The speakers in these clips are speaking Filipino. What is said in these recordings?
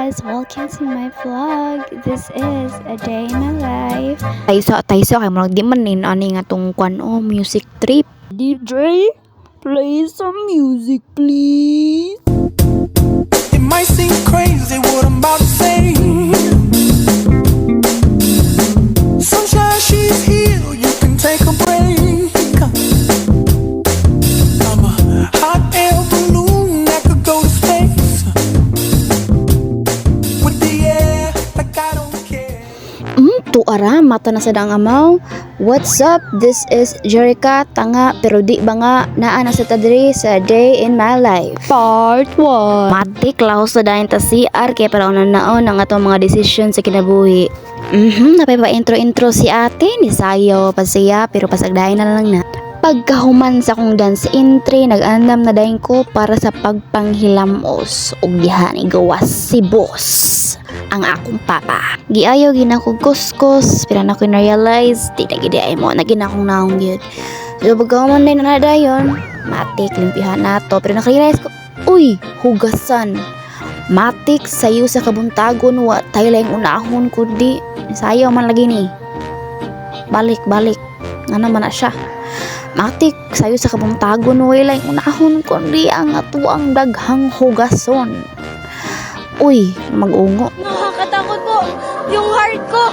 guys, welcome to my vlog. This is a day in my life. Taysa kay murag di man nin ani nga tong kwan music trip. DJ, play some music please. It might seem crazy what I'm about to say. Sunshine, she's here, you can take a break. I'm a hot air balloon that could go to space. With the air, like I don't care. Tuara mata na sa dang amaw. What's up? This is Jerica tanga pero di ba nga naa na sa tadri sa day in my life. Part 1. Matik laos sa dahin ta CR kaya para unan naon ang atong mga decision sa kinabuhi. Napay pa intro si ate ni sayo pa siya pero pasagdahin na lang na. Pagkahuman sa kong dance entry, nag-andam na dahin ko para sa pagpanghilamos ug diha ni gawas si boss, ang akong papa. Giayo ginako kuskus, pero na ko na-realize, di na gidi ay mo, naging akong naong yun. So pagkahuman din na dayon, matik, limpihan na to, pero nakarealize ko, uy, hugasan. Matik, sayo sa kabuntagon, wa tayo lang unahon kundi, sayo man lagi ni. Balik, nga naman na siya. Matik, sayo sa kabuntagon, wala yung unahon kundi ang atuang daghang hugason. Uy, mag-ungo. Nakakatakot po yung heart ko.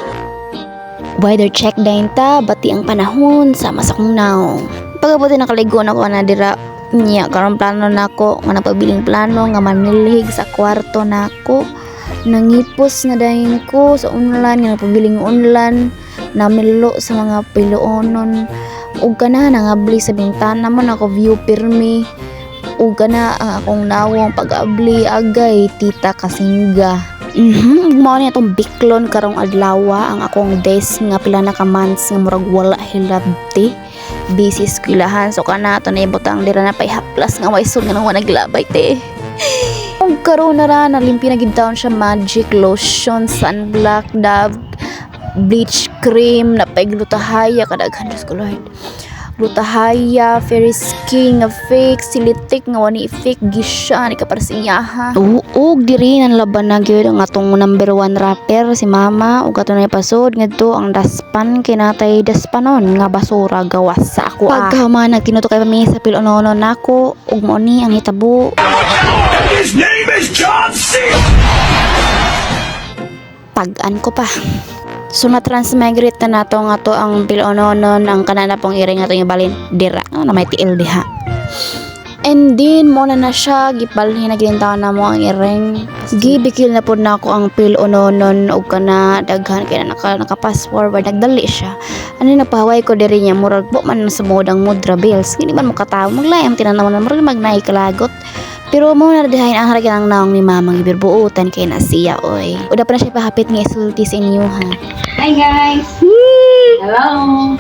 Weather check din ta, bati ang panahon, sama sa kong now. Pagkabuti nakaligo na ko na dira, niya, karong plano na ko, nga napabiling plano, nga manilhig sa kwarto na ko. Nangipos na dahin ko sa unlan, nga napabiling unlan, namilo sa mga piloonon, ug kana nangabli sa bintana man ako view pirmi, ug kana ang akong nawong pag-abli agay tita kasingga. Mao ni atong biklon karong adlaw ang akong desk nga pila na ka months nga murag wala hilabti. Busy eskwelahan so kana to na ibutang dira na pay haplas nga way sud nga nang naglabay te. Ug karon na ra nalimpi na gid taon siya magic lotion, sunblock, Dove, bleach cream, napay glutahaya kadaghan Diyos ko Lord. Glutahaya, fairy skin nga fake, silitik nga wani fake gisya ni kaparsiyaha. Ug diri nan laban na gyud ang atong number 1 rapper si mama ug ato na ipasod ngadto ang daspan kinatay daspanon nga basura gawas sa ako. Pagkahuman nagtinuto kay pamilya sa pilonono nako ug mo ni ang hitabo. His name is John C. Pag-an ko pa. So na-transmigrate na nato nga to ang pilononon ang kanana pong iring nga to yung balin dira na may tiil diha. And then mo na siya gipalhin na gintaw na mo ang iring. Gibikil na pod nako ang pilononon ug kana daghan kay naka-pass forward nagdali siya. Ano napahaway ko diri niya murag po man sa modang mudra bills. Hindi man mo katawo maglayam tinanawan murag magnay kalagot. Pero mo na dihain ang haragyan ang naong ni mama gibirbuutan kay na siya oy. Uda pa na siya pahapit nga isulti sa inyo ha. Hi guys. Hello.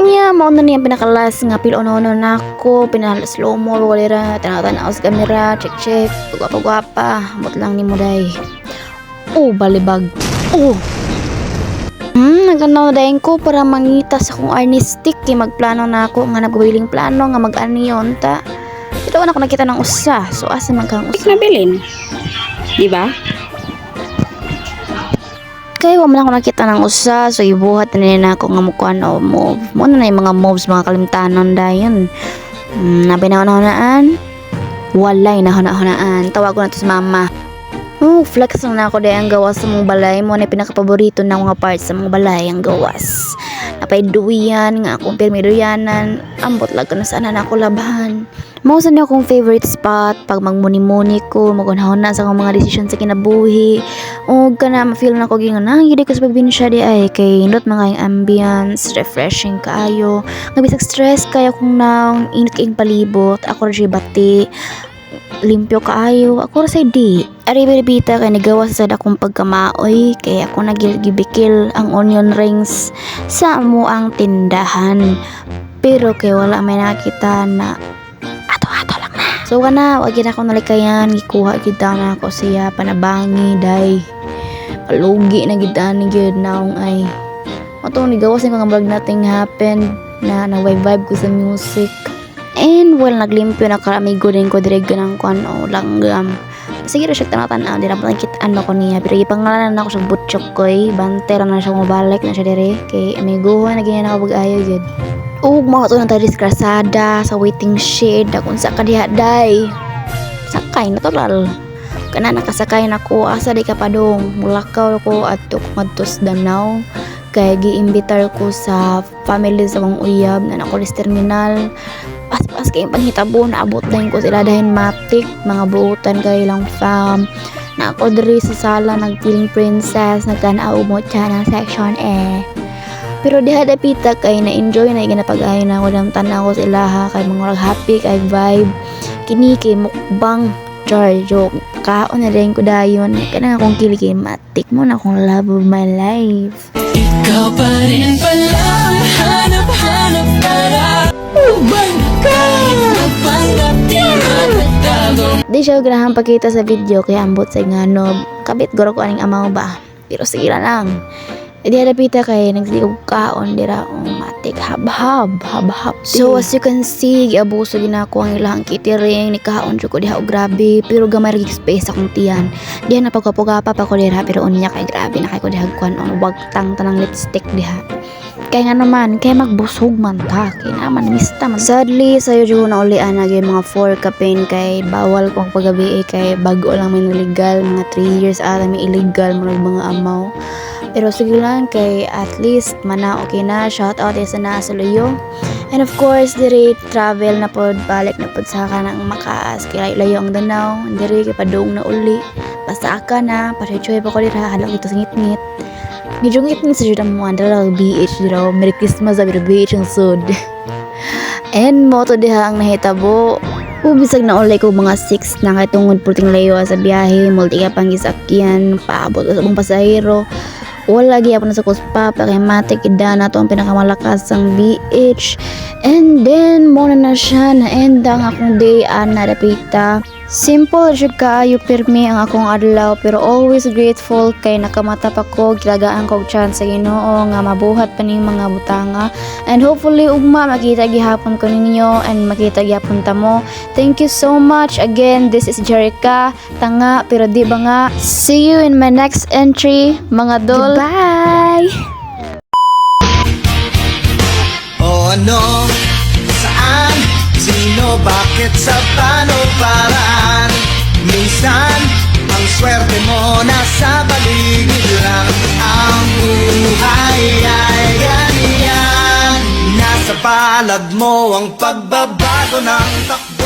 Nya mo na niya pinakalas nga pilonono nako slow mo walira tanaw-tanaw sa kamera check gwapa amot lang ni mo day. Balibag. Naganaw dayon ko para mangita sa kong artistic kay magplano na ako nga nagbiling plano nga mag-aniyon ta. Ito na ako nakita ng usa. So asa man kang usa? Nabilin. Di ba? Kaya wala ako nakita ng usa. So ibuhat na nila ako nga mukuan o move. Muna na yung mga moves, mga kalimtanon dayon. Nabinahon-honaan. Walay na honaan. Tawag ko na to sa mama. Flex lang na ako dahil ang gawas sa mong balay. Mo na pinakapaborito na mga parts sa mong balay ang gawas. Napay duyan nga akong pirmiduyanan. Ambot lang na sana na ako labahan. Mausan niyo akong favorite spot pag magmuni-muni ko, magunahon na sa akong mga decision sa kinabuhi. O kana ma-feel na ko gingon na gid ko sa pagbinsya di ay kay not mga yung ambience, refreshing kaayo. Nga bisag stress kaya kung naong init kaing palibot, ako ra bati. Limpyo kaayo ako ra say di aribita kay nagawa sa akong pagkamaoy kay ako nagilgibikil ang onion rings sa amo ang tindahan pero kay wala may nakita na ato lang na so kana wag gid ako nalikayan gikuha gid na ako siya panabangi day palugi na gid ani gyud naong ay matong nigawas ni mga vlog nothing happened na vibe ko sa music. And well, naglimpyo na karamigo din ko direk ng kuan o langgam. sige ra siya tanaw-tanaw, di na pangkitaan ko niya. Pero ipangalanan ako sa butchok koy, bantera na siya mabalik na siya dire. Kay amigo na ganyan ako pag-ayo yun. Mga to na tayo diskrasada sa waiting shed, kung sa kadihaday. Sakay, natural. Kana nakasakay na ko, asa di kapadong. Mulakaw ko at tukumadtos Danau. Kaya giimbitar ko sa family sa mga uyab na nakulis terminal. Pas kayong panhitabo, naabot din ko sila dahil matik, mga buutan kayo lang fam. Na ako diri sa sala, nagpiling princess, nagtanaw mo siya ng section E. Pero diha dapita kay na-enjoy na iganapag-ayo na walang tanaw ko sila ha, kay mga happy, kay vibe. Kini kay mukbang, char, joke. Kaon na rin ko dayon, kanang akong kiligay, matik mo na akong love of my life. Ikaw pa rin pala ang hanap-hanap para. Oh my God! Mapanggap di magtago. Di siya grahang pakita sa video kaya ambot sa nganob. Kabit goro ko aning amaw ba. Pero sige lang. Di hadapita kay nagsigog kaon dira matik habhab. So as you can see, abuso ginako ang ilang kitiring ni kaon jud ko diha og grabe, pero gamay ra space akong tiyan. Diha na pagkapugapa pa ko dira pero unya kay grabe na kay ko diha kuan on wagtang tanang lipstick diha. Kay nga naman, kay magbusog man ta, kay naman mista man. Sadly, sayo jud na ulian na mga 4 campaign kay bawal kong paggabi kay bago lang may illegal, mga 3 years ata may illegal mga amaw. Pero sige lang kay at least mana okay na, shout out sa nasa luyo. And of course, diri travel na pod, balik na pod sa kanang Makaas, kay layo ang Danau, diri kay padung na uli. Basta ka na, pasaychoy pa ko diri halak dito singit-ngit. Gijungit ni sa judang mo andra beach dito, Merry Christmas sa beach ang sud. And mo to diha ang nahitabo. Bisag na ulay ko mga 6 na kay tungod puting layo sa biyahe, multi ka pang gisakyan, paabot sa ubang pasahero. Wala gyapon sa kuspa pa kay matik idana to ang pinakamalakas ang beach. And then mo na siya na end ang akong day ana dapita. Simple jud kaayo pirmi ang akong adlaw pero always grateful kay nakamatap ako, gilagaan kog chance sa Ginoo nga mabuhat pa ning mga butanga. And hopefully ugma makita gihapon ko ninyo and makita gihapon ta mo. Thank you so much again. This is Jerica, tanga pero di ba nga. See you in my next entry mga dol. Bye. O ano? Saan? Sino? Bakit? Sa paano? Paraan? Minsan, ang swerte mo nasa paligid lang. Ang buhay ay ganyan. Nasa palad mo ang pagbabago ng takbo.